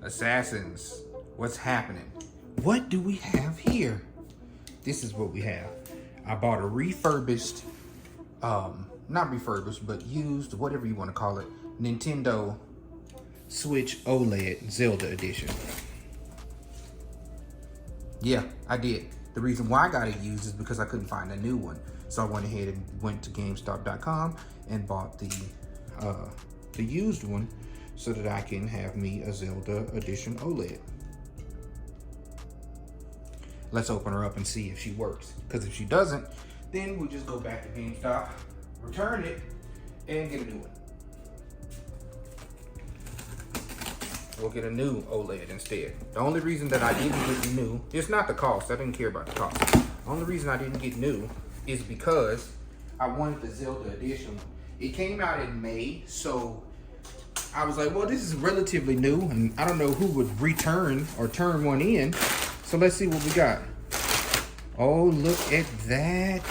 Assassins, what's happening? What do we have here? This is what we have. I bought a refurbished, not refurbished, but used, whatever you want to call it, Nintendo Switch OLED Zelda edition. Yeah, I did. The reason why I got it used is because I couldn't find a new one. So I went ahead and went to GameStop.com and bought the used one so that I can have me a Zelda edition OLED. Let's open her up and see if she works. Because if she doesn't, then we'll just go back to GameStop, return it, and get a new one. We'll get a new OLED instead. The only reason that I didn't get new, it's not the cost. I didn't care about the cost. The only reason I didn't get new is because I wanted the Zelda edition one. It came out in May, so I was like, well, this is relatively new, and I don't know who would return or turn one in. So let's see what we got. Oh, look at that.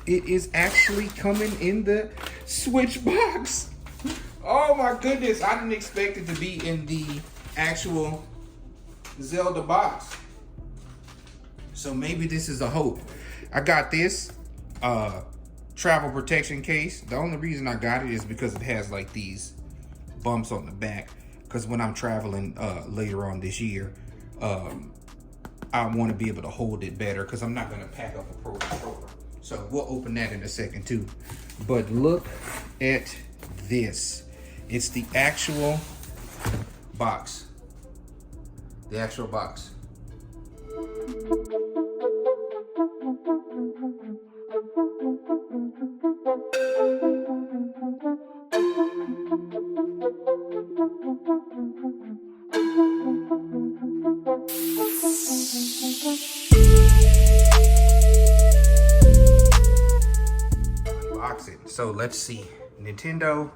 It is actually coming in the Switch box. Oh my goodness, I didn't expect it to be in the actual Zelda box. So maybe this is a hope. I got this travel protection case. The only reason I got it is because it has like these bumps on the back. Because when I'm traveling later on this year, I want to be able to hold it better because I'm not going to pack up a Pro controller. So we'll open that in a second too. But look at this. It's the actual box. The actual box. Unbox it. So let's see. Nintendo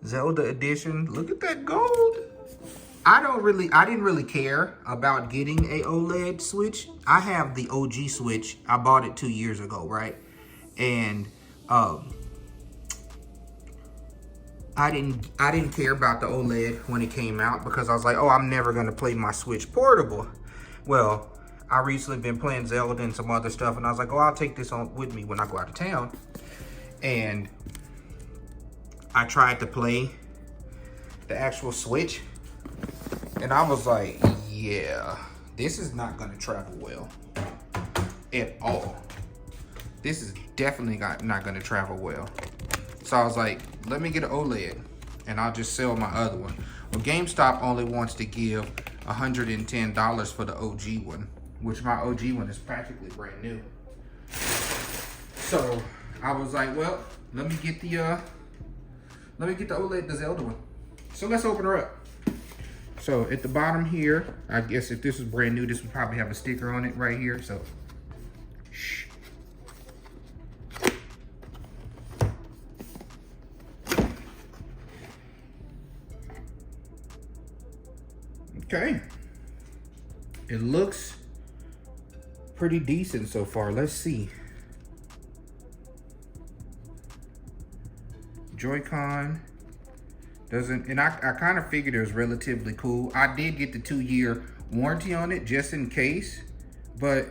Zelda edition. Look at that gold. I didn't really care about getting a OLED Switch. I have the OG Switch. I bought it 2 years ago, right? And I didn't care about the OLED when it came out because I was like, oh, I'm never gonna play my Switch portable. Well, I recently been playing Zelda and some other stuff, and I was like, oh, I'll take this on with me when I go out of town. And I tried to play the actual Switch, and I was like, yeah, this is not gonna travel well at all. This is definitely not gonna travel well. So I was like, let me get an OLED, and I'll just sell my other one. Well, GameStop only wants to give $110 for the OG one, which my OG one is practically brand new. So I was like, well, let me get the OLED, the Zelda one. So let's open her up. So at the bottom here, I guess if this was brand new, this would probably have a sticker on it right here. So, shh. Okay. It looks pretty decent so far. Let's see. Joy-Con doesn't, and I kind of figured it was relatively cool. I did get the 2-year warranty on it just in case, but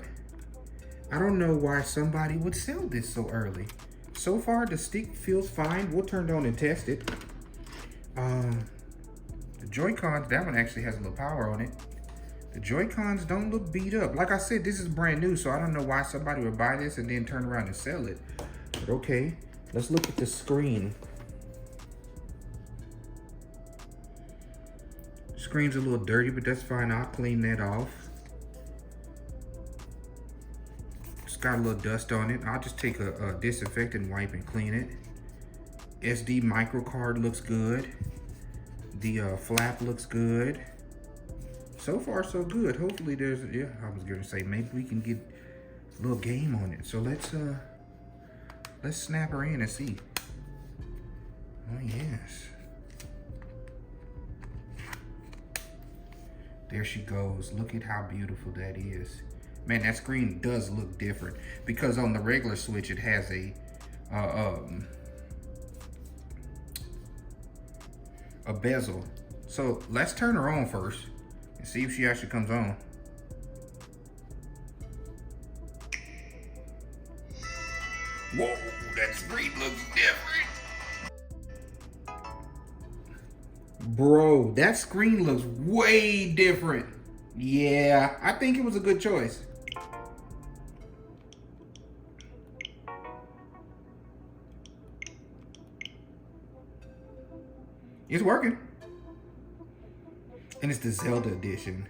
I don't know why somebody would sell this so early. So far, the stick feels fine. We'll turn it on and test it. The Joy-Cons, that one actually has a little power on it. The Joy-Cons don't look beat up. Like I said, this is brand new, so I don't know why somebody would buy this and then turn around and sell it. But okay, let's look at the screen. Screen's a little dirty, but that's fine. I'll clean that off. It's got a little dust on it. I'll just take a disinfectant wipe and clean it. SD micro card looks good. The flap looks good. So far, so good. Hopefully there's, yeah, I was gonna say, maybe we can get a little game on it. So let's snap her in and see. Oh, yes. There she goes. Look at how beautiful that is. Man, that screen does look different because on the regular Switch, it has a bezel. So let's turn her on first and see if she actually comes on. Whoa, that screen looks different. Bro, that screen looks way different. Yeah, I think it was a good choice. It's working. And it's the Zelda edition.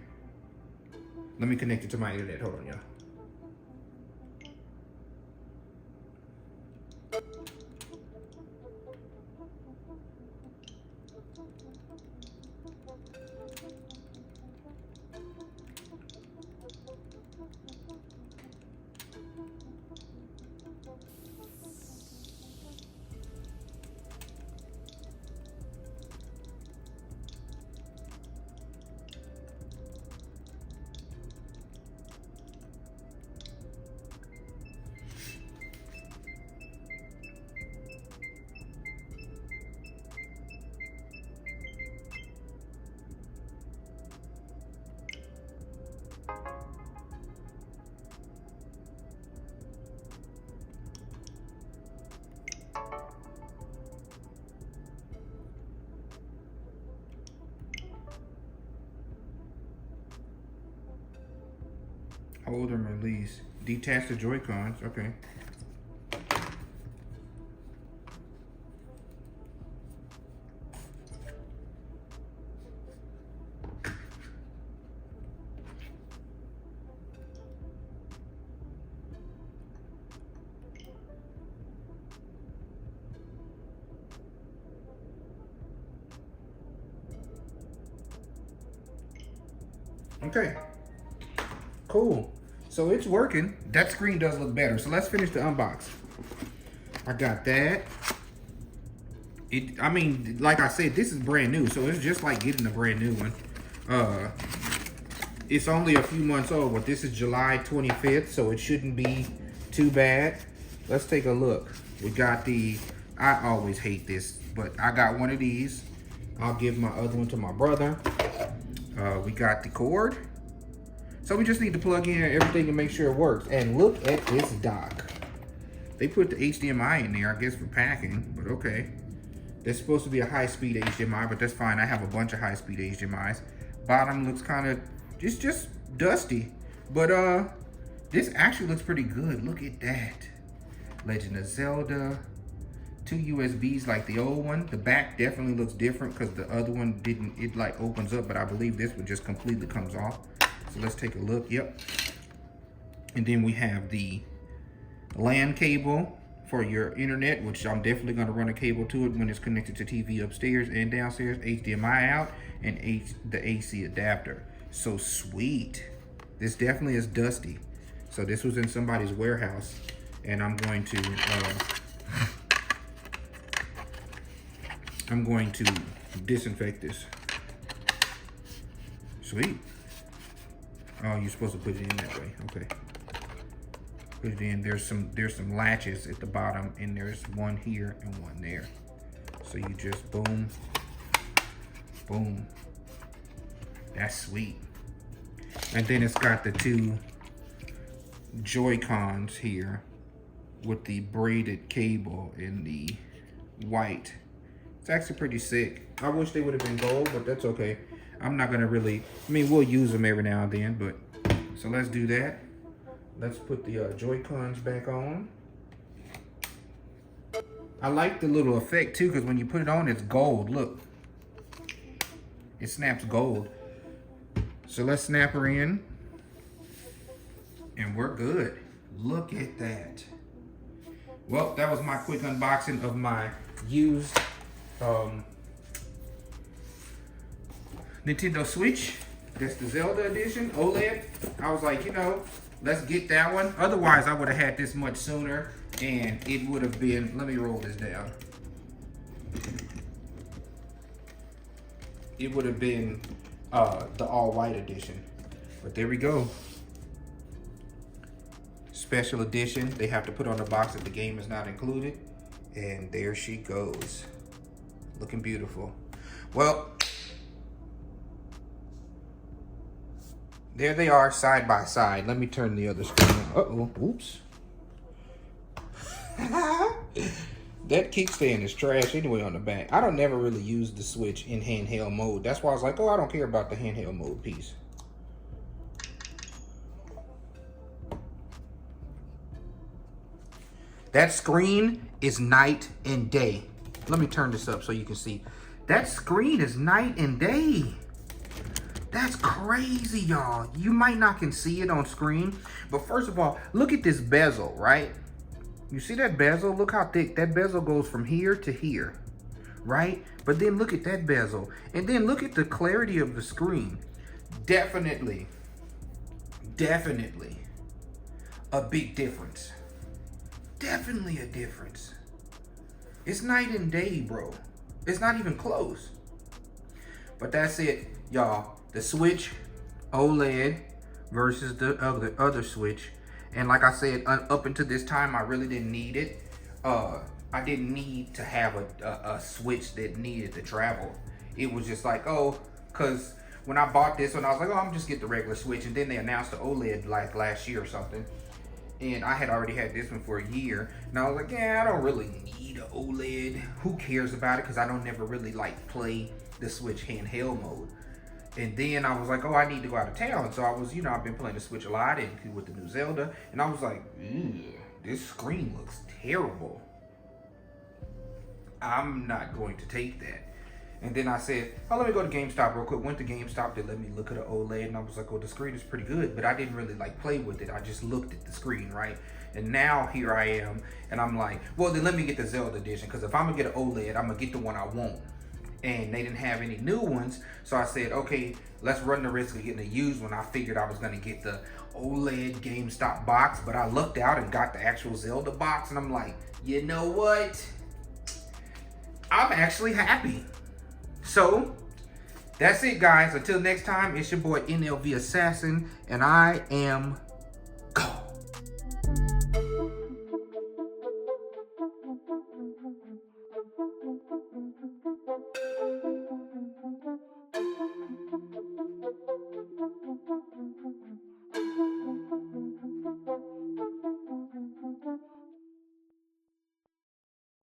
Let me connect it to my internet. Hold on, y'all. Hold them release. Detach the Joy-Cons. Okay. Okay. Cool. So it's working. That screen does look better. So let's finish the unbox. I got that. I mean, like I said, this is brand new, so it's just like getting a brand new one. It's only a few months old, but this is July 25th, so it shouldn't be too bad. Let's take a look. We got the, I always hate this, but I got one of these. I'll give my other one to my brother. We got the cord. So we just need to plug in everything and make sure it works. And look at this dock. They put the HDMI in there, I guess, for packing, but okay. There's supposed to be a high-speed HDMI, but that's fine. I have a bunch of high-speed HDMIs. Bottom looks kind of just dusty. But this actually looks pretty good. Look at that. Legend of Zelda. 2 USBs like the old one. The back definitely looks different because the other one didn't, it like opens up, but I believe this one just completely comes off. So let's take a look. Yep. And then we have the LAN cable for your internet, which I'm definitely going to run a cable to it when it's connected to TV upstairs and downstairs. HDMI out and the AC adapter. So sweet. This definitely is dusty. So this was in somebody's warehouse, and I'm going to disinfect this. Sweet. Oh, you're supposed to put it in that way. Okay. Put it in. There's some latches at the bottom, and there's one here and one there. So you just boom, boom. That's sweet. And then it's got the 2 Joy-Cons here with the braided cable in the white. It's actually pretty sick. I wish they would have been gold, but that's okay. I'm not gonna really, I mean, we'll use them every now and then, but, so let's do that. Let's put the Joy-Cons back on. I like the little effect too, because when you put it on, it's gold, look. It snaps gold. So let's snap her in, and we're good. Look at that. Well, that was my quick unboxing of my used Nintendo Switch. That's the Zelda edition, OLED. I was like, you know, let's get that one. Otherwise, I would have had this much sooner, and it would have been, let me roll this down. It would have been the all-white edition. But there we go. Special edition. They have to put on the box that the game is not included. And there she goes. Looking beautiful. Well, There they are side by side. Let me turn the other screen on. Uh-oh, oops. That kickstand is trash anyway on the back. I don't never really use the Switch in handheld mode. That's why I was like, oh, I don't care about the handheld mode piece. That screen is night and day. Let me turn this up so you can see. That screen is night and day. That's crazy, y'all. You might not can see it on screen, but first of all, look at this bezel, right? You see that bezel? Look how thick. That bezel goes from here to here, right? But then look at that bezel. And then look at the clarity of the screen. Definitely a big difference. Definitely a difference. It's night and day, bro. It's not even close. But that's it, y'all. The Switch OLED versus the other Switch. And like I said, up until this time, I really didn't need it. I didn't need to have a Switch that needed to travel. It was just like, oh, because when I bought this one, I was like, oh, I'm just get the regular Switch. And then they announced the OLED like last year or something. And I had already had this one for a year. And I was like, yeah, I don't really need an OLED. Who cares about it? Because I don't never really like play the Switch handheld mode. And then I was like, oh, I need to go out of town. So I was, I've been playing the Switch a lot and with the new Zelda. And I was like, this screen looks terrible. I'm not going to take that. And then I said, oh, let me go to GameStop real quick. Went to GameStop, they let me look at the OLED. And I was like, oh, the screen is pretty good. But I didn't really like play with it. I just looked at the screen, right? And now here I am. And I'm like, well, then let me get the Zelda edition. Because if I'm going to get an OLED, I'm going to get the one I want. And they didn't have any new ones. So I said, okay, let's run the risk of getting a used one. I figured I was going to get the OLED GameStop box. But I lucked out and got the actual Zelda box. And I'm like, you know what? I'm actually happy. So, that's it, guys. Until next time, it's your boy NLV Assassin. And I am gone.